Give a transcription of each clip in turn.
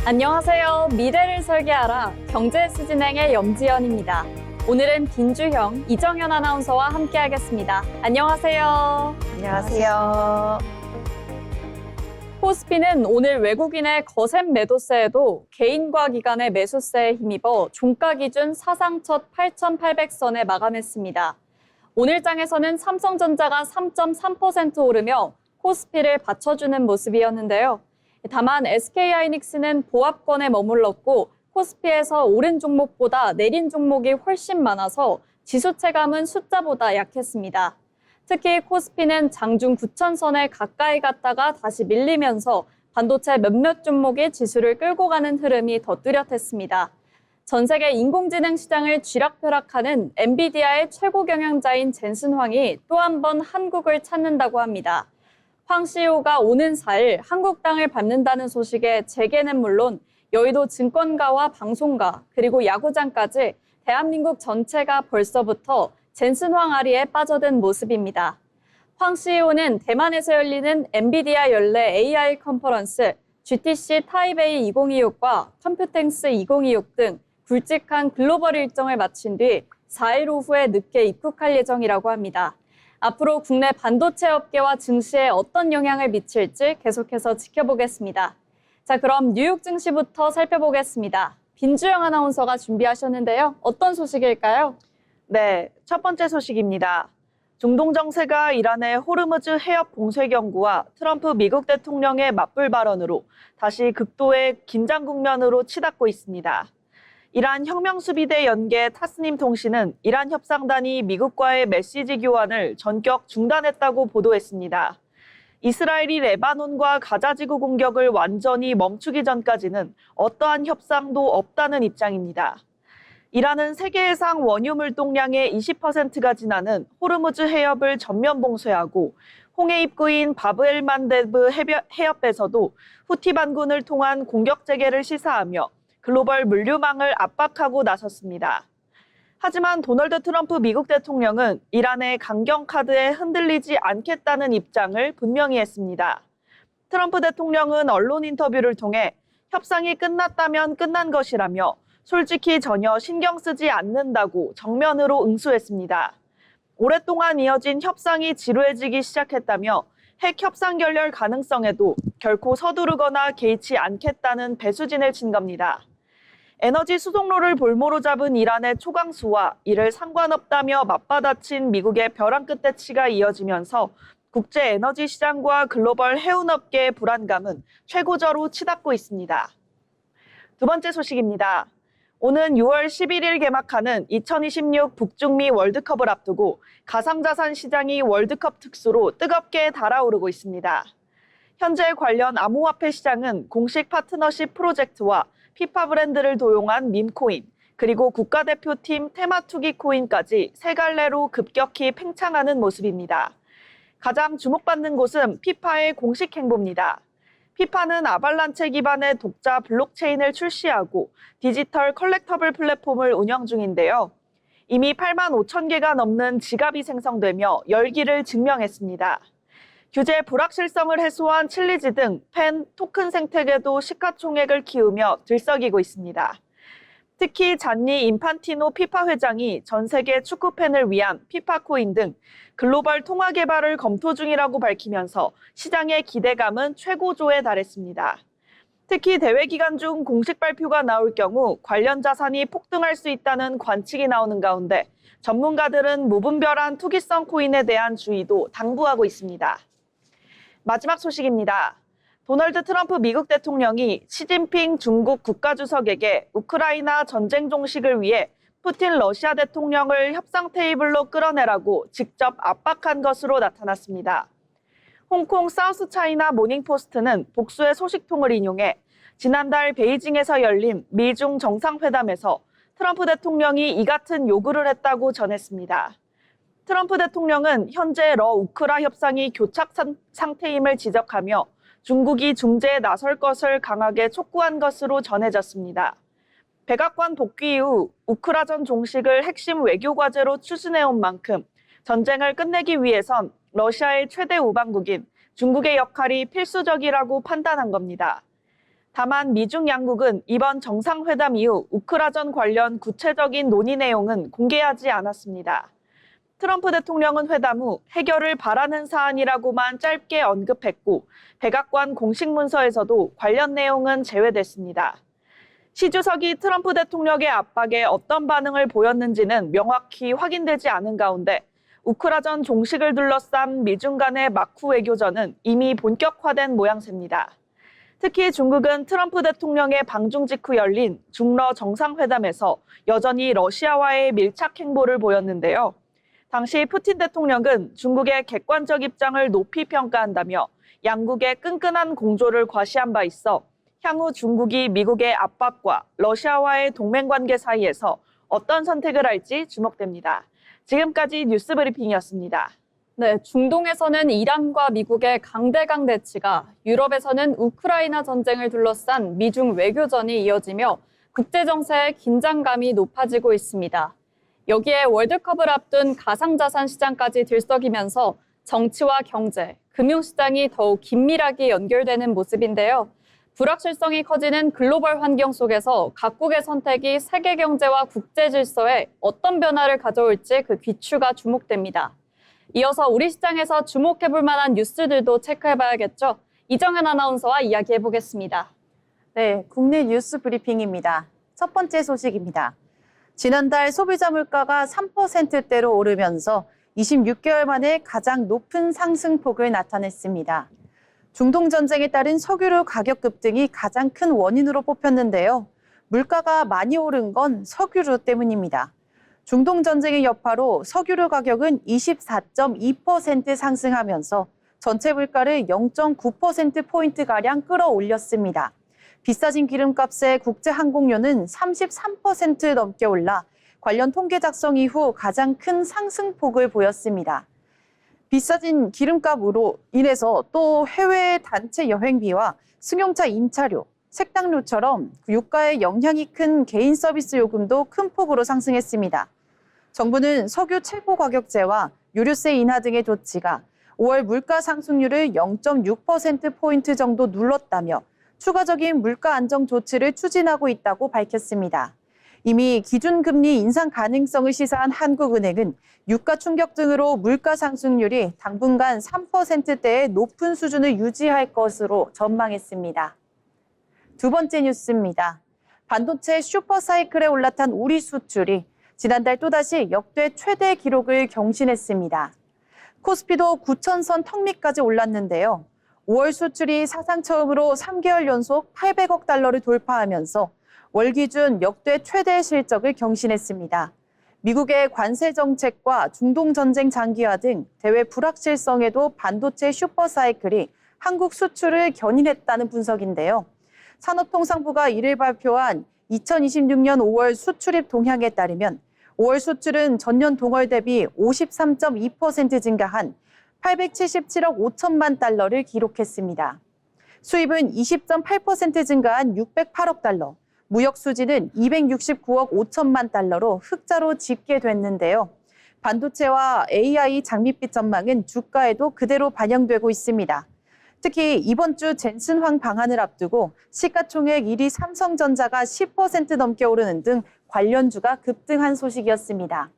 안녕하세요. 미래를 설계하라 경제S진행의 염지연입니다. 오늘은 빈주형 이정현 아나운서와 함께하겠습니다. 안녕하세요. 안녕하세요. 코스피는 오늘 외국인의 거센 매도세에도 개인과 기관의 매수세에 힘입어 종가 기준 사상 첫 8,800선에 마감했습니다. 오늘 장에서는 삼성전자가 3.3% 오르며 코스피를 받쳐주는 모습이었는데요. 다만 SK하이닉스는 보합권에 머물렀고 코스피에서 오른 종목보다 내린 종목이 훨씬 많아서 지수 체감은 숫자보다 약했습니다. 특히 코스피는 장중 9,000선에 가까이 갔다가 다시 밀리면서 반도체 몇몇 종목이 지수를 끌고 가는 흐름이 더 뚜렷했습니다. 전 세계 인공지능 시장을 쥐락펴락하는 엔비디아의 최고 경영자인 젠슨 황이 또 한 번 한국을 찾는다고 합니다. 황 CEO가 오는 4일 한국 땅을 밟는다는 소식에 재계는 물론 여의도 증권가와 방송가 그리고 야구장까지 대한민국 전체가 벌써부터 젠슨 황 아리에 빠져든 모습입니다. 황 CEO는 대만에서 열리는 엔비디아 연례 AI 컨퍼런스 GTC 타이베이 2026과 컴퓨탱스 2026 등 굵직한 글로벌 일정을 마친 뒤 4일 오후에 늦게 입국할 예정이라고 합니다. 앞으로 국내 반도체 업계와 증시에 어떤 영향을 미칠지 계속해서 지켜보겠습니다. 자, 그럼 뉴욕 증시부터 살펴보겠습니다. 빈주영 아나운서가 준비하셨는데요. 어떤 소식일까요? 네, 첫 번째 소식입니다. 중동 정세가 이란의 호르무즈 해협 봉쇄 경고와 트럼프 미국 대통령의 맞불 발언으로 다시 극도의 긴장 국면으로 치닫고 있습니다. 이란 혁명수비대 연계 타스님 통신은 이란 협상단이 미국과의 메시지 교환을 전격 중단했다고 보도했습니다. 이스라엘이 레바논과 가자지구 공격을 완전히 멈추기 전까지는 어떠한 협상도 없다는 입장입니다. 이란은 세계 해상 원유 물동량의 20%가 지나는 호르무즈 해협을 전면 봉쇄하고 홍해 입구인 바브엘만데브 해협에서도 후티 반군을 통한 공격 재개를 시사하며 글로벌 물류망을 압박하고 나섰습니다. 하지만 도널드 트럼프 미국 대통령은 이란의 강경 카드에 흔들리지 않겠다는 입장을 분명히 했습니다. 트럼프 대통령은 언론 인터뷰를 통해 협상이 끝났다면 끝난 것이라며 솔직히 전혀 신경 쓰지 않는다고 정면으로 응수했습니다. 오랫동안 이어진 협상이 지루해지기 시작했다며 핵 협상 결렬 가능성에도 결코 서두르거나 개의치 않겠다는 배수진을 친 겁니다. 에너지 수송로를 볼모로 잡은 이란의 초강수와 이를 상관없다며 맞받아친 미국의 벼랑 끝에 치가 이어지면서 국제 에너지 시장과 글로벌 해운업계의 불안감은 최고조로 치닫고 있습니다. 두 번째 소식입니다. 오는 6월 11일 개막하는 2026 북중미 월드컵을 앞두고 가상자산 시장이 월드컵 특수로 뜨겁게 달아오르고 있습니다. 현재 관련 암호화폐 시장은 공식 파트너십 프로젝트와 피파 브랜드를 도용한 밈코인, 그리고 국가대표팀 테마투기 코인까지 세 갈래로 급격히 팽창하는 모습입니다. 가장 주목받는 곳은 피파의 공식 행보입니다. 피파는 아발란체 기반의 독자 블록체인을 출시하고 디지털 컬렉터블 플랫폼을 운영 중인데요. 이미 8만 5천 개가 넘는 지갑이 생성되며 열기를 증명했습니다. 규제 불확실성을 해소한 칠리지 등 팬 토큰 생태계도 시가총액을 키우며 들썩이고 있습니다. 특히 잔니 인판티노 피파 회장이 전 세계 축구 팬을 위한 피파 코인 등 글로벌 통화 개발을 검토 중이라고 밝히면서 시장의 기대감은 최고조에 달했습니다. 특히 대회 기간 중 공식 발표가 나올 경우 관련 자산이 폭등할 수 있다는 관측이 나오는 가운데 전문가들은 무분별한 투기성 코인에 대한 주의도 당부하고 있습니다. 마지막 소식입니다. 도널드 트럼프 미국 대통령이 시진핑 중국 국가주석에게 우크라이나 전쟁 종식을 위해 푸틴 러시아 대통령을 협상 테이블로 끌어내라고 직접 압박한 것으로 나타났습니다. 홍콩 사우스차이나 모닝포스트는 복수의 소식통을 인용해 지난달 베이징에서 열린 미중 정상회담에서 트럼프 대통령이 이 같은 요구를 했다고 전했습니다. 트럼프 대통령은 현재 우크라 협상이 교착 상태임을 지적하며 중국이 중재에 나설 것을 강하게 촉구한 것으로 전해졌습니다. 백악관 복귀 이후 우크라전 종식을 핵심 외교 과제로 추진해온 만큼 전쟁을 끝내기 위해선 러시아의 최대 우방국인 중국의 역할이 필수적이라고 판단한 겁니다. 다만 미중 양국은 이번 정상회담 이후 우크라전 관련 구체적인 논의 내용은 공개하지 않았습니다. 트럼프 대통령은 회담 후 해결을 바라는 사안이라고만 짧게 언급했고 백악관 공식 문서에서도 관련 내용은 제외됐습니다. 시 주석이 트럼프 대통령의 압박에 어떤 반응을 보였는지는 명확히 확인되지 않은 가운데 우크라전 종식을 둘러싼 미중 간의 마쿠 외교전은 이미 본격화된 모양새입니다. 특히 중국은 트럼프 대통령의 방중 직후 열린 중러 정상회담에서 여전히 러시아와의 밀착 행보를 보였는데요. 당시 푸틴 대통령은 중국의 객관적 입장을 높이 평가한다며 양국의 끈끈한 공조를 과시한 바 있어 향후 중국이 미국의 압박과 러시아와의 동맹관계 사이에서 어떤 선택을 할지 주목됩니다. 지금까지 뉴스 브리핑이었습니다. 네, 중동에서는 이란과 미국의 강대강 대치가, 유럽에서는 우크라이나 전쟁을 둘러싼 미중 외교전이 이어지며 국제 정세의 긴장감이 높아지고 있습니다. 여기에 월드컵을 앞둔 가상자산 시장까지 들썩이면서 정치와 경제, 금융시장이 더욱 긴밀하게 연결되는 모습인데요. 불확실성이 커지는 글로벌 환경 속에서 각국의 선택이 세계 경제와 국제 질서에 어떤 변화를 가져올지 그 귀추가 주목됩니다. 이어서 우리 시장에서 주목해볼 만한 뉴스들도 체크해봐야겠죠. 이정현 아나운서와 이야기해보겠습니다. 네, 국내 뉴스 브리핑입니다. 첫 번째 소식입니다. 지난달 소비자 물가가 3%대로 오르면서 26개월 만에 가장 높은 상승폭을 나타냈습니다. 중동 전쟁에 따른 석유류 가격 급등이 가장 큰 원인으로 뽑혔는데요. 물가가 많이 오른 건 석유류 때문입니다. 중동 전쟁의 여파로 석유류 가격은 24.2% 상승하면서 전체 물가를 0.9%포인트가량 끌어올렸습니다. 비싸진 기름값에 국제 항공료는 33% 넘게 올라 관련 통계 작성 이후 가장 큰 상승폭을 보였습니다. 비싸진 기름값으로 인해서 또 해외 단체 여행비와 승용차 임차료, 색당료처럼 유가에 영향이 큰 개인 서비스 요금도 큰 폭으로 상승했습니다. 정부는 석유 최고 가격제와 유류세 인하 등의 조치가 5월 물가 상승률을 0.6%포인트 정도 눌렀다며 추가적인 물가 안정 조치를 추진하고 있다고 밝혔습니다. 이미 기준금리 인상 가능성을 시사한 한국은행은 유가 충격 등으로 물가 상승률이 당분간 3%대의 높은 수준을 유지할 것으로 전망했습니다. 두 번째 뉴스입니다. 반도체 슈퍼사이클에 올라탄 우리 수출이 지난달 또다시 역대 최대 기록을 경신했습니다. 코스피도 9,000선 턱 밑까지 올랐는데요. 5월 수출이 사상 처음으로 3개월 연속 800억 달러를 돌파하면서 월 기준 역대 최대 실적을 경신했습니다. 미국의 관세 정책과 중동 전쟁 장기화 등 대외 불확실성에도 반도체 슈퍼사이클이 한국 수출을 견인했다는 분석인데요. 산업통상부가 이를 발표한 2026년 5월 수출입 동향에 따르면 5월 수출은 전년 동월 대비 53.2% 증가한 877억 5천만 달러를 기록했습니다. 수입은 20.8% 증가한 608억 달러, 무역 수지는 269억 5천만 달러로 흑자로 집계됐는데요. 반도체와 AI 장밋빛 전망은 주가에도 그대로 반영되고 있습니다. 특히 이번 주 젠슨황 방한을 앞두고 시가총액 1위 삼성전자가 10% 넘게 오르는 등 관련주가 급등한 소식이었습니다.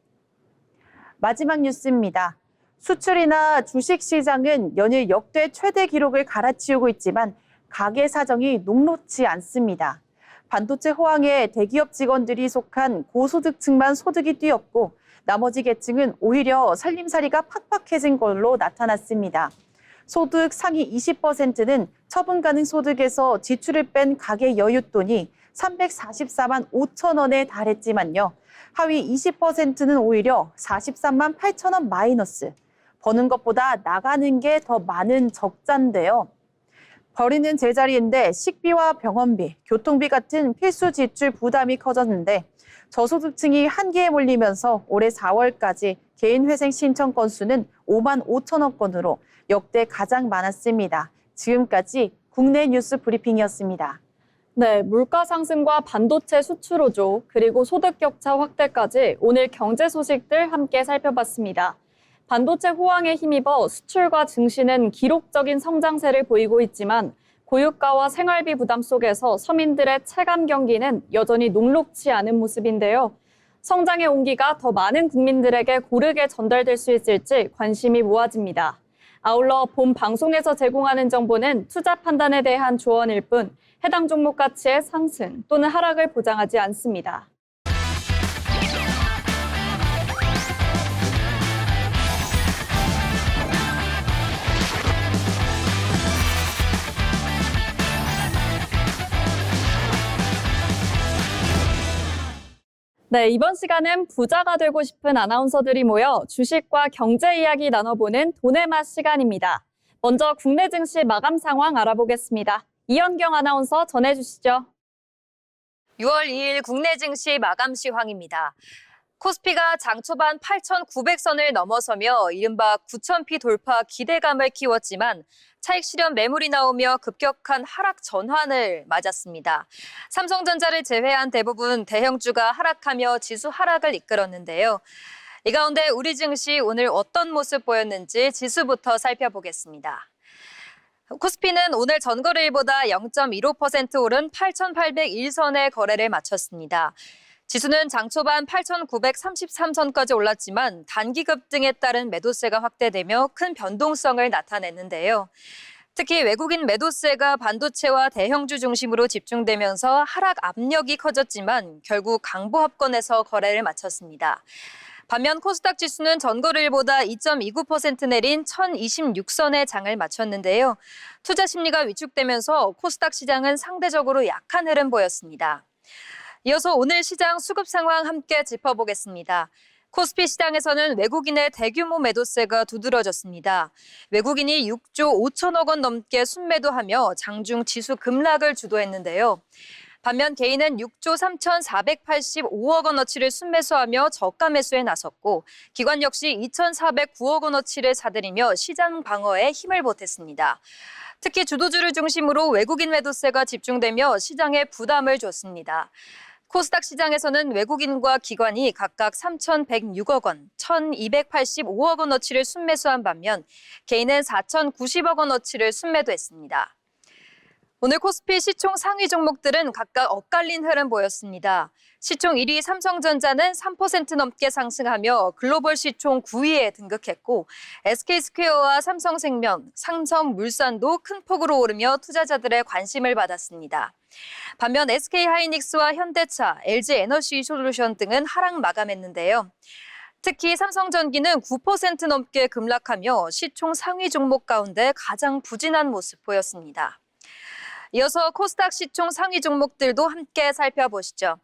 마지막 뉴스입니다. 수출이나 주식시장은 연일 역대 최대 기록을 갈아치우고 있지만 가계 사정이 녹록지 않습니다. 반도체 호황에 대기업 직원들이 속한 고소득층만 소득이 뛰었고 나머지 계층은 오히려 살림살이가 팍팍해진 걸로 나타났습니다. 소득 상위 20%는 처분 가능 소득에서 지출을 뺀 가계 여윳돈이 344만 5천 원에 달했지만요. 하위 20%는 오히려 43만 8천 원 마이너스. 버는 것보다 나가는 게 더 많은 적자인데요. 버리는 제자리인데 식비와 병원비, 교통비 같은 필수 지출 부담이 커졌는데 저소득층이 한계에 몰리면서 올해 4월까지 개인회생 신청 건수는 5만 5천억 건으로 역대 가장 많았습니다. 지금까지 국내 뉴스 브리핑이었습니다. 네, 물가 상승과 반도체 수출 호조, 그리고 소득 격차 확대까지 오늘 경제 소식들 함께 살펴봤습니다. 반도체 호황에 힘입어 수출과 증시는 기록적인 성장세를 보이고 있지만 고유가와 생활비 부담 속에서 서민들의 체감 경기는 여전히 녹록지 않은 모습인데요. 성장의 온기가 더 많은 국민들에게 고르게 전달될 수 있을지 관심이 모아집니다. 아울러 본 방송에서 제공하는 정보는 투자 판단에 대한 조언일 뿐 해당 종목 가치의 상승 또는 하락을 보장하지 않습니다. 네, 이번 시간은 부자가 되고 싶은 아나운서들이 모여 주식과 경제 이야기 나눠보는 돈의 맛 시간입니다. 먼저 국내 증시 마감 상황 알아보겠습니다. 이현경 아나운서 전해주시죠. 6월 2일 국내 증시 마감 시황입니다. 코스피가 장 초반 8,900선을 넘어서며 이른바 9,000피 돌파 기대감을 키웠지만 차익 실현 매물이 나오며 급격한 하락 전환을 맞았습니다. 삼성전자를 제외한 대부분 대형주가 하락하며 지수 하락을 이끌었는데요. 이 가운데 우리 증시 오늘 어떤 모습 보였는지 지수부터 살펴보겠습니다. 코스피는 오늘 전거래일보다 0.15% 오른 8,801선의 거래를 마쳤습니다. 지수는 장 초반 8,933선까지 올랐지만 단기 급등에 따른 매도세가 확대되며 큰 변동성을 나타냈는데요. 특히 외국인 매도세가 반도체와 대형주 중심으로 집중되면서 하락 압력이 커졌지만 결국 강보합권에서 거래를 마쳤습니다. 반면 코스닥 지수는 전거래일보다 2.29% 내린 1,026선의 장을 마쳤는데요. 투자 심리가 위축되면서 코스닥 시장은 상대적으로 약한 흐름 보였습니다. 이어서 오늘 시장 수급 상황 함께 짚어보겠습니다. 코스피 시장에서는 외국인의 대규모 매도세가 두드러졌습니다. 외국인이 6조 5천억 원 넘게 순매도하며 장중 지수 급락을 주도했는데요. 반면 개인은 6조 3,485억 원어치를 순매수하며 저가 매수에 나섰고 기관 역시 2,409억 원어치를 사들이며 시장 방어에 힘을 보탰습니다. 특히 주도주를 중심으로 외국인 매도세가 집중되며 시장에 부담을 줬습니다. 코스닥 시장에서는 외국인과 기관이 각각 3,106억 원, 1,285억 원어치를 순매수한 반면 개인은 4,090억 원어치를 순매도했습니다. 오늘 코스피 시총 상위 종목들은 각각 엇갈린 흐름 보였습니다. 시총 1위 삼성전자는 3% 넘게 상승하며 글로벌 시총 9위에 등극했고 SK스퀘어와 삼성생명, 삼성물산도 큰 폭으로 오르며 투자자들의 관심을 받았습니다. 반면 SK하이닉스와 현대차, LG에너지솔루션 등은 하락 마감했는데요. 특히 삼성전기는 9% 넘게 급락하며 시총 상위 종목 가운데 가장 부진한 모습 보였습니다. 이어서 코스닥 시총 상위 종목들도 함께 살펴보시죠.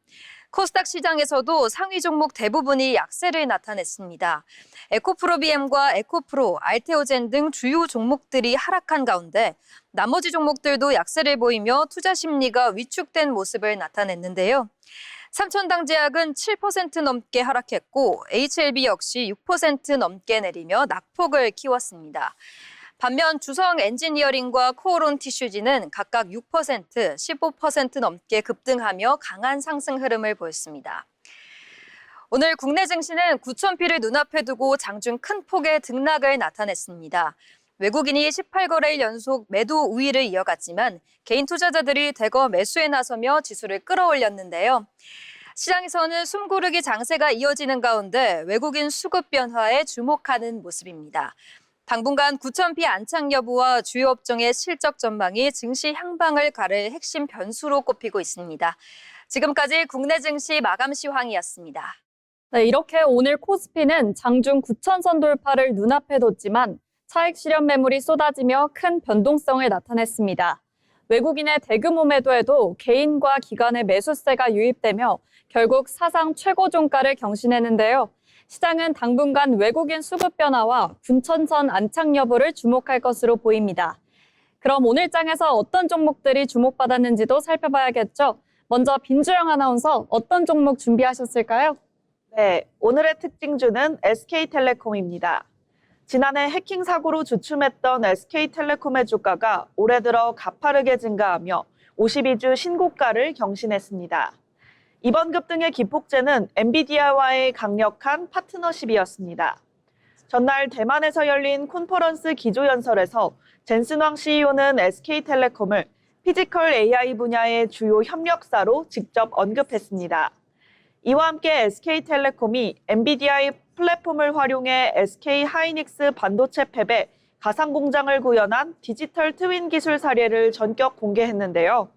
코스닥 시장에서도 상위 종목 대부분이 약세를 나타냈습니다. 에코프로비엠과 에코프로, 알테오젠 등 주요 종목들이 하락한 가운데 나머지 종목들도 약세를 보이며 투자 심리가 위축된 모습을 나타냈는데요. 삼천당제약은 7% 넘게 하락했고 HLB 역시 6% 넘게 내리며 낙폭을 키웠습니다. 반면 주성 엔지니어링과 코오론 티슈지는 각각 6%, 15% 넘게 급등하며 강한 상승 흐름을 보였습니다. 오늘 국내 증시는 9,000피를 눈앞에 두고 장중 큰 폭의 등락을 나타냈습니다. 외국인이 18거래일 연속 매도 우위를 이어갔지만 개인 투자자들이 대거 매수에 나서며 지수를 끌어올렸는데요. 시장에서는 숨고르기 장세가 이어지는 가운데 외국인 수급 변화에 주목하는 모습입니다. 당분간 9,000피 안착 여부와 주요 업종의 실적 전망이 증시 향방을 가를 핵심 변수로 꼽히고 있습니다. 지금까지 국내 증시 마감 시황이었습니다. 네, 이렇게 오늘 코스피는 장중 9,000선 돌파를 눈앞에 뒀지만 차익 실현 매물이 쏟아지며 큰 변동성을 나타냈습니다. 외국인의 대규모 매도에도 개인과 기관의 매수세가 유입되며 결국 사상 최고 종가를 경신했는데요. 시장은 당분간 외국인 수급 변화와 9,000선 안착 여부를 주목할 것으로 보입니다. 그럼 오늘 장에서 어떤 종목들이 주목받았는지도 살펴봐야겠죠. 먼저 빈주영 아나운서 어떤 종목 준비하셨을까요? 네, 오늘의 특징주는 SK텔레콤입니다. 지난해 해킹 사고로 주춤했던 SK텔레콤의 주가가 올해 들어 가파르게 증가하며 52주 신고가를 경신했습니다. 이번 급등의 기폭제는 엔비디아와의 강력한 파트너십이었습니다. 전날 대만에서 열린 콘퍼런스 기조연설에서 젠슨왕 CEO는 SK텔레콤을 피지컬 AI 분야의 주요 협력사로 직접 언급했습니다. 이와 함께 SK텔레콤이 엔비디아의 플랫폼을 활용해 SK하이닉스 반도체 팹에 가상공장을 구현한 디지털 트윈 기술 사례를 전격 공개했는데요.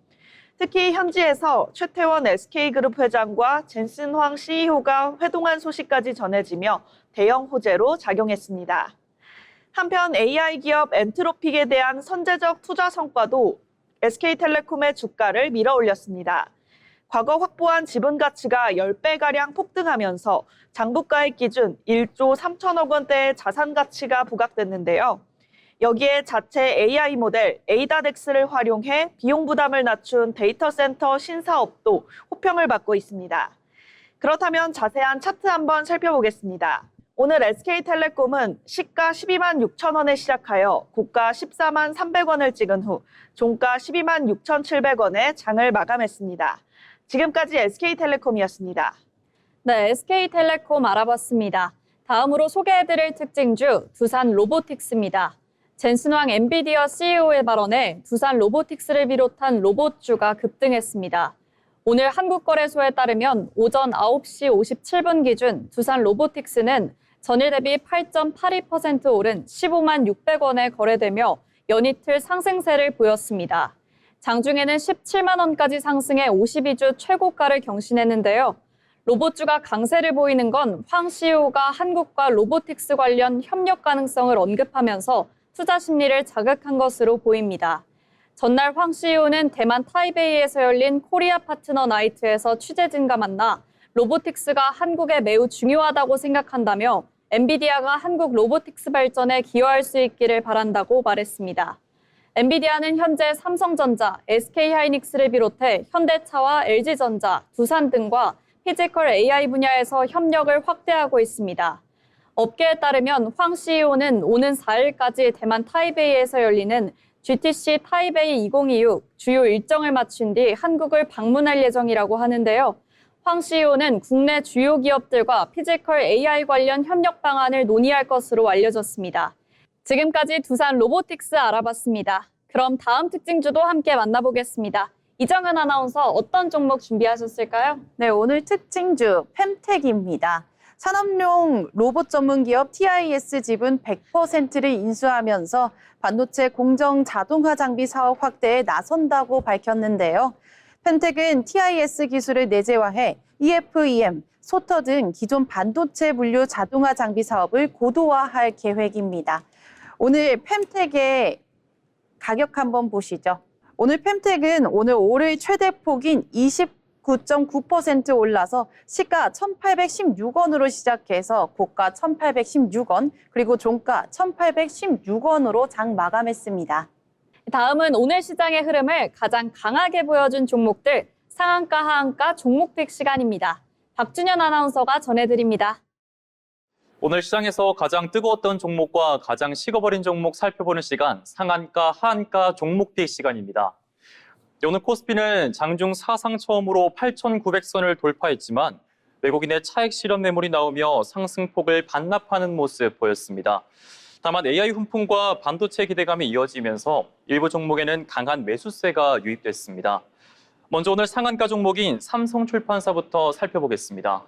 특히 현지에서 최태원 SK그룹 회장과 젠슨 황 CEO가 회동한 소식까지 전해지며 대형 호재로 작용했습니다. 한편 AI 기업 엔트로픽에 대한 선제적 투자 성과도 SK텔레콤의 주가를 밀어올렸습니다. 과거 확보한 지분 가치가 10배가량 폭등하면서 장부가액 기준 1조 3천억 원대의 자산 가치가 부각됐는데요. 여기에 자체 AI 모델 에이다덱스를 활용해 비용 부담을 낮춘 데이터 센터 신사업도 호평을 받고 있습니다. 그렇다면 자세한 차트 한번 살펴보겠습니다. 오늘 SK텔레콤은 시가 12만 6천 원에 시작하여 고가 14만 300원을 찍은 후 종가 12만 6,700원에 장을 마감했습니다. 지금까지 SK텔레콤이었습니다. 네, SK텔레콤 알아봤습니다. 다음으로 소개해드릴 특징주 두산 로보틱스입니다. 젠슨 황 엔비디아 CEO의 발언에 두산 로보틱스를 비롯한 로봇주가 급등했습니다. 오늘 한국거래소에 따르면 오전 9시 57분 기준 두산 로보틱스는 전일 대비 8.82% 오른 15만 600원에 거래되며 연이틀 상승세를 보였습니다. 장중에는 17만 원까지 상승해 52주 최고가를 경신했는데요. 로봇주가 강세를 보이는 건 황 CEO가 한국과 로보틱스 관련 협력 가능성을 언급하면서 투자 심리를 자극한 것으로 보입니다. 전날 황 CEO는 대만 타이베이에서 열린 코리아 파트너 나이트에서 취재진과 만나 로보틱스가 한국에 매우 중요하다고 생각한다며 엔비디아가 한국 로보틱스 발전에 기여할 수 있기를 바란다고 말했습니다. 엔비디아는 현재 삼성전자, SK하이닉스를 비롯해 현대차와 LG전자, 두산 등과 피지컬 AI 분야에서 협력을 확대하고 있습니다. 업계에 따르면 황 CEO는 오는 4일까지 대만 타이베이에서 열리는 GTC 타이베이 2026 주요 일정을 마친 뒤 한국을 방문할 예정이라고 하는데요. 황 CEO는 국내 주요 기업들과 피지컬 AI 관련 협력 방안을 논의할 것으로 알려졌습니다. 지금까지 두산 로보틱스 알아봤습니다. 그럼 다음 특징주도 함께 만나보겠습니다. 이정은 아나운서 어떤 종목 준비하셨을까요? 네, 오늘 특징주 펨텍입니다. 산업용 로봇 전문 기업 TIS 지분 100%를 인수하면서 반도체 공정 자동화 장비 사업 확대에 나선다고 밝혔는데요. 펨텍은 TIS 기술을 내재화해 EFEM, 소터 등 기존 반도체 분류 자동화 장비 사업을 고도화할 계획입니다. 오늘 펨텍의 가격 한번 보시죠. 오늘 펨텍은 오늘 올해 최대 폭인 29.9% 올라서 시가 1,816원으로 시작해서 고가 1,816원, 그리고 종가 1,816원으로 장 마감했습니다. 다음은 오늘 시장의 흐름을 가장 강하게 보여준 종목들 상한가 하한가 종목픽 시간입니다. 박준현 아나운서가 전해드립니다. 오늘 시장에서 가장 뜨거웠던 종목과 가장 식어버린 종목 살펴보는 시간, 상한가, 하한가 종목픽 시간입니다. 오늘 코스피는 장중 사상 처음으로 8,900선을 돌파했지만 외국인의 차익 실현 매물이 나오며 상승폭을 반납하는 모습 보였습니다. 다만 AI 훈풍과 반도체 기대감이 이어지면서 일부 종목에는 강한 매수세가 유입됐습니다. 먼저 오늘 상한가 종목인 삼성출판사부터 살펴보겠습니다.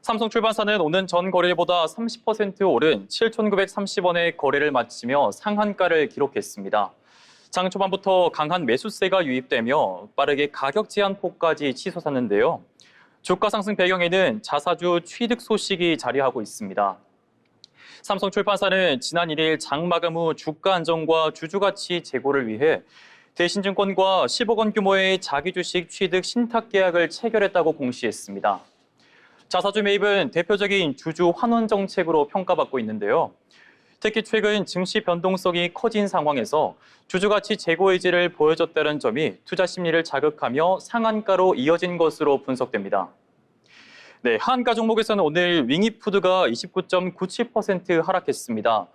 삼성출판사는 오는 전 거래일보다 30% 오른 7,930원의 거래를 마치며 상한가를 기록했습니다. 장 초반부터 강한 매수세가 유입되며 빠르게 가격 제한폭까지 치솟았는데요. 주가 상승 배경에는 자사주 취득 소식이 자리하고 있습니다. 삼성출판사는 지난 1일 장 마감 후 주가 안정과 주주가치 제고를 위해 대신증권과 10억 원 규모의 자기주식 취득 신탁 계약을 체결했다고 공시했습니다. 자사주 매입은 대표적인 주주 환원 정책으로 평가받고 있는데요. 특히 최근 증시 변동성이 커진 상황에서 주주가치 제고 의지를 보여줬다는 점이 투자 심리를 자극하며 상한가로 이어진 것으로 분석됩니다. 네, 하한가 종목에서는 오늘 윙이푸드가 29.97% 하락했습니다.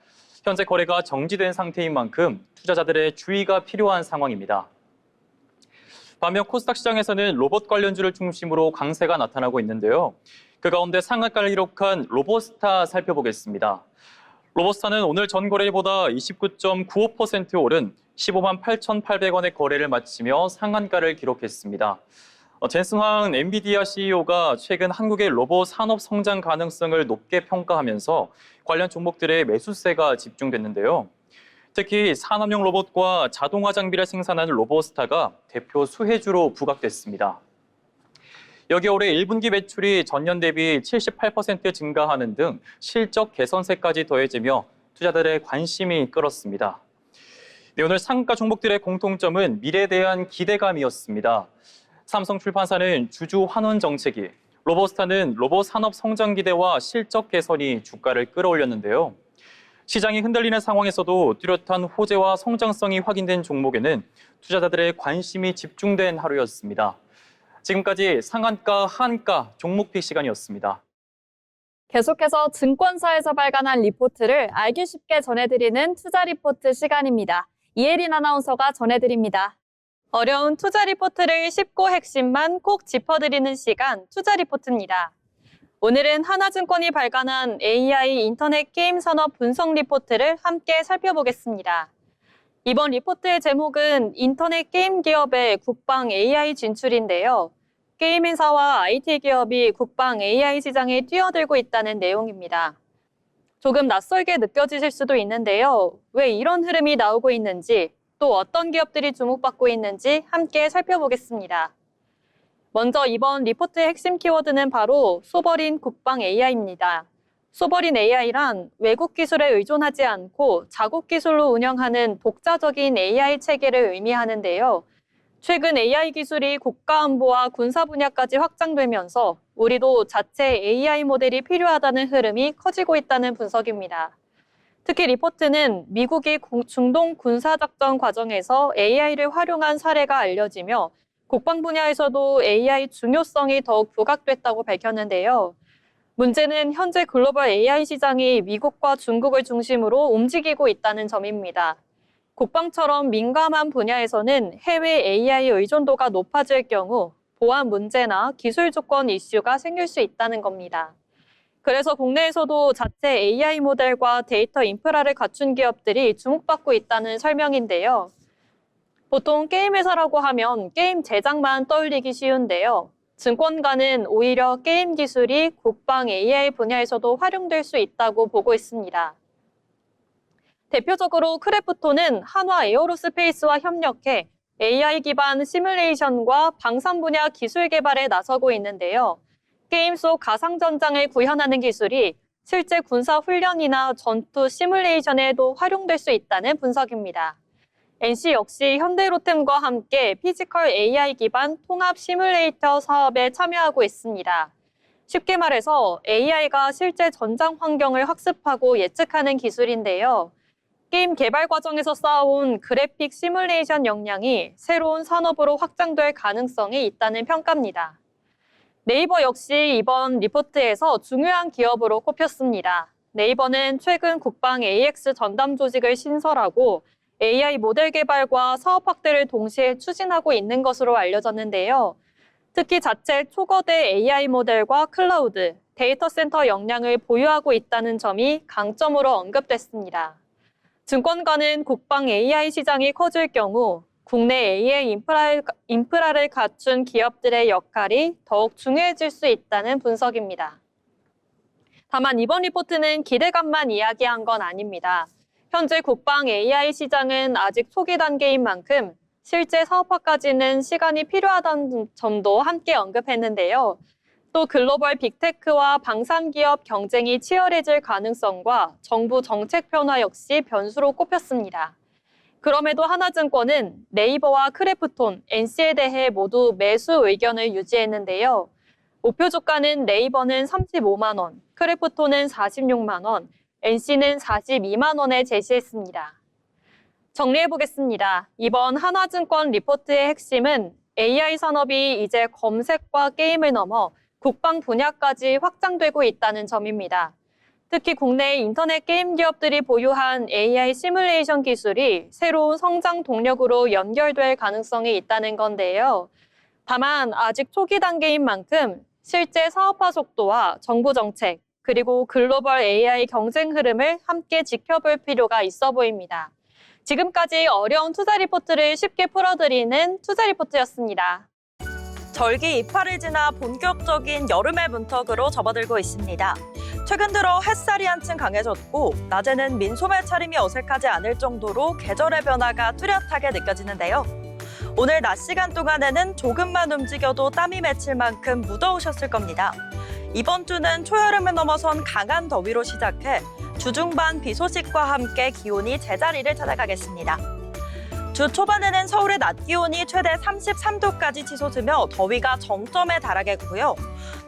현재 거래가 정지된 상태인 만큼 투자자들의 주의가 필요한 상황입니다. 반면 코스닥 시장에서는 로봇 관련주를 중심으로 강세가 나타나고 있는데요. 그 가운데 상한가를 기록한 로보스타 살펴보겠습니다. 로보스타는 오늘 전 거래일보다 29.95% 오른 15만 8,800원의 거래를 마치며 상한가를 기록했습니다. 젠슨 황 엔비디아 CEO가 최근 한국의 로봇 산업 성장 가능성을 높게 평가하면서 관련 종목들의 매수세가 집중됐는데요. 특히 산업용 로봇과 자동화 장비를 생산하는 로보스타가 대표 수혜주로 부각됐습니다. 여기에 올해 1분기 매출이 전년 대비 78% 증가하는 등 실적 개선세까지 더해지며 투자들의 관심이 끌었습니다. 네, 오늘 상가 종목들의 공통점은 미래에 대한 기대감이었습니다. 삼성출판사는 주주 환원 정책이, 로보스타는 로봇 산업 성장 기대와 실적 개선이 주가를 끌어올렸는데요. 시장이 흔들리는 상황에서도 뚜렷한 호재와 성장성이 확인된 종목에는 투자자들의 관심이 집중된 하루였습니다. 지금까지 상한가, 하한가 종목픽 시간이었습니다. 계속해서 증권사에서 발간한 리포트를 알기 쉽게 전해드리는 투자 리포트 시간입니다. 이혜린 아나운서가 전해드립니다. 어려운 투자 리포트를 쉽고 핵심만 꼭 짚어드리는 시간, 투자 리포트입니다. 오늘은 하나증권이 발간한 AI 인터넷 게임 산업 분석 리포트를 함께 살펴보겠습니다. 이번 리포트의 제목은 인터넷 게임 기업의 국방 AI 진출인데요. 게임 회사와 IT 기업이 국방 AI 시장에 뛰어들고 있다는 내용입니다. 조금 낯설게 느껴지실 수도 있는데요. 왜 이런 흐름이 나오고 있는지, 또 어떤 기업들이 주목받고 있는지 함께 살펴보겠습니다. 먼저 이번 리포트의 핵심 키워드는 바로 소버린 국방 AI입니다. 소버린 AI란 외국 기술에 의존하지 않고 자국 기술로 운영하는 독자적인 AI 체계를 의미하는데요. 최근 AI 기술이 국가 안보와 군사 분야까지 확장되면서 우리도 자체 AI 모델이 필요하다는 흐름이 커지고 있다는 분석입니다. 특히 리포트는 미국이 중동 군사작전 과정에서 AI를 활용한 사례가 알려지며 국방 분야에서도 AI 중요성이 더욱 부각됐다고 밝혔는데요. 문제는 현재 글로벌 AI 시장이 미국과 중국을 중심으로 움직이고 있다는 점입니다. 국방처럼 민감한 분야에서는 해외 AI 의존도가 높아질 경우 보안 문제나 기술 조건 이슈가 생길 수 있다는 겁니다. 그래서 국내에서도 자체 AI 모델과 데이터 인프라를 갖춘 기업들이 주목받고 있다는 설명인데요. 보통 게임 회사라고 하면 게임 제작만 떠올리기 쉬운데요. 증권가는 오히려 게임 기술이 국방 AI 분야에서도 활용될 수 있다고 보고 있습니다. 대표적으로 크래프톤은 한화 에어로스페이스와 협력해 AI 기반 시뮬레이션과 방산 분야 기술 개발에 나서고 있는데요. 게임 속 가상전장을 구현하는 기술이 실제 군사 훈련이나 전투 시뮬레이션에도 활용될 수 있다는 분석입니다. NC 역시 현대로템과 함께 피지컬 AI 기반 통합 시뮬레이터 사업에 참여하고 있습니다. 쉽게 말해서 AI가 실제 전장 환경을 학습하고 예측하는 기술인데요. 게임 개발 과정에서 쌓아온 그래픽 시뮬레이션 역량이 새로운 산업으로 확장될 가능성이 있다는 평가입니다. 네이버 역시 이번 리포트에서 중요한 기업으로 꼽혔습니다. 네이버는 최근 국방 AX 전담 조직을 신설하고 AI 모델 개발과 사업 확대를 동시에 추진하고 있는 것으로 알려졌는데요. 특히 자체 초거대 AI 모델과 클라우드, 데이터 센터 역량을 보유하고 있다는 점이 강점으로 언급됐습니다. 증권가는 국방 AI 시장이 커질 경우 국내 AI 인프라를 갖춘 기업들의 역할이 더욱 중요해질 수 있다는 분석입니다. 다만 이번 리포트는 기대감만 이야기한 건 아닙니다. 현재 국방 AI 시장은 아직 초기 단계인 만큼 실제 사업화까지는 시간이 필요하다는 점도 함께 언급했는데요. 또 글로벌 빅테크와 방산기업 경쟁이 치열해질 가능성과 정부 정책 변화 역시 변수로 꼽혔습니다. 그럼에도 하나증권은 네이버와 크래프톤, NC에 대해 모두 매수 의견을 유지했는데요. 목표 주가는 네이버는 35만 원, 크래프톤은 46만 원, NC는 42만 원에 제시했습니다. 정리해보겠습니다. 이번 하나증권 리포트의 핵심은 AI 산업이 이제 검색과 게임을 넘어 국방 분야까지 확장되고 있다는 점입니다. 특히 국내 인터넷 게임 기업들이 보유한 AI 시뮬레이션 기술이 새로운 성장 동력으로 연결될 가능성이 있다는 건데요. 다만 아직 초기 단계인 만큼 실제 사업화 속도와 정부 정책, 그리고 글로벌 AI 경쟁 흐름을 함께 지켜볼 필요가 있어 보입니다. 지금까지 어려운 투자 리포트를 쉽게 풀어드리는 투자 리포트였습니다. 절기 이파를 지나 본격적인 여름의 문턱으로 접어들고 있습니다. 최근 들어 햇살이 한층 강해졌고 낮에는 민소매 차림이 어색하지 않을 정도로 계절의 변화가 뚜렷하게 느껴지는데요. 오늘 낮 시간 동안에는 조금만 움직여도 땀이 맺힐 만큼 무더우셨을 겁니다. 이번 주는 초여름을 넘어선 강한 더위로 시작해 주중반 비 소식과 함께 기온이 제자리를 찾아가겠습니다. 주 초반에는 서울의 낮 기온이 최대 33도까지 치솟으며 더위가 정점에 달하겠고요.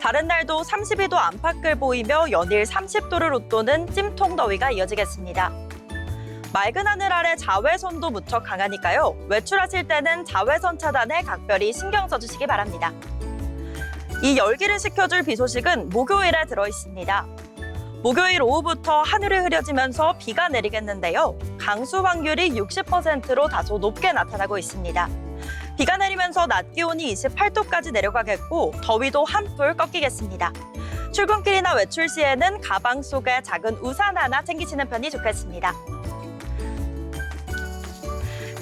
다른 날도 32도 안팎을 보이며 연일 30도를 웃도는 찜통 더위가 이어지겠습니다. 맑은 하늘 아래 자외선도 무척 강하니까요. 외출하실 때는 자외선 차단에 각별히 신경 써주시기 바랍니다. 이 열기를 식혀줄 비 소식은 목요일에 들어있습니다. 목요일 오후부터 하늘이 흐려지면서 비가 내리겠는데요. 강수 확률이 60%로 다소 높게 나타나고 있습니다. 비가 내리면서 낮 기온이 28도까지 내려가겠고 더위도 한풀 꺾이겠습니다. 출근길이나 외출 시에는 가방 속에 작은 우산 하나 챙기시는 편이 좋겠습니다.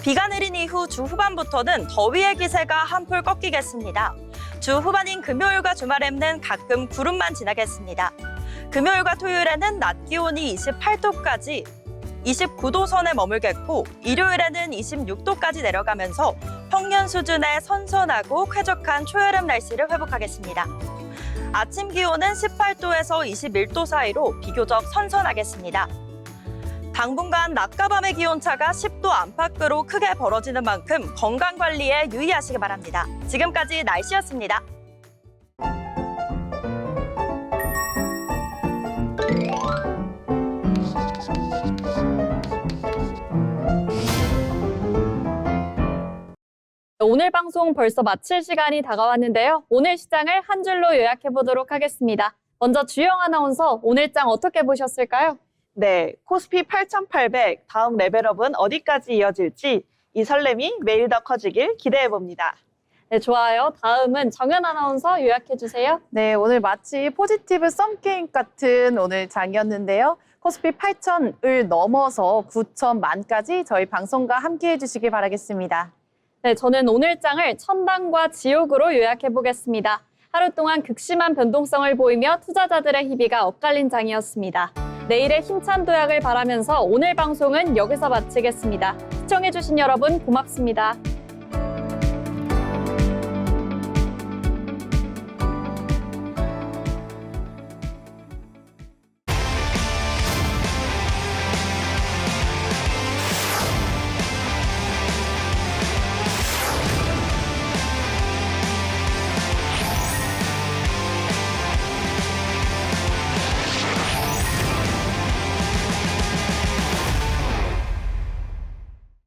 비가 내린 이후 주 후반부터는 더위의 기세가 한풀 꺾이겠습니다. 주 후반인 금요일과 주말에는 가끔 구름만 지나겠습니다. 금요일과 토요일에는 낮 기온이 28도까지 29도 선에 머물겠고 일요일에는 26도까지 내려가면서 평년 수준의 선선하고 쾌적한 초여름 날씨를 회복하겠습니다. 아침 기온은 18도에서 21도 사이로 비교적 선선하겠습니다. 당분간 낮과 밤의 기온차가 10도 안팎으로 크게 벌어지는 만큼 건강관리에 유의하시기 바랍니다. 지금까지 날씨였습니다. 오늘 방송 벌써 마칠 시간이 다가왔는데요. 오늘 시장을 한 줄로 요약해 보도록 하겠습니다. 먼저 주영 아나운서, 오늘장 어떻게 보셨을까요? 네, 코스피 8,800 다음 레벨업은 어디까지 이어질지 이 설렘이 매일 더 커지길 기대해봅니다. 네, 좋아요. 다음은 정연 아나운서 요약해 주세요. 네, 오늘 마치 포지티브 썸게임 같은 오늘 장이었는데요. 코스피 8,000을 넘어서 9,000만까지 저희 방송과 함께 해주시길 바라겠습니다. 네, 저는 오늘장을 천당과 지옥으로 요약해 보겠습니다. 하루 동안 극심한 변동성을 보이며 투자자들의 희비가 엇갈린 장이었습니다. 내일의 힘찬 도약을 바라면서 오늘 방송은 여기서 마치겠습니다. 시청해주신 여러분 고맙습니다.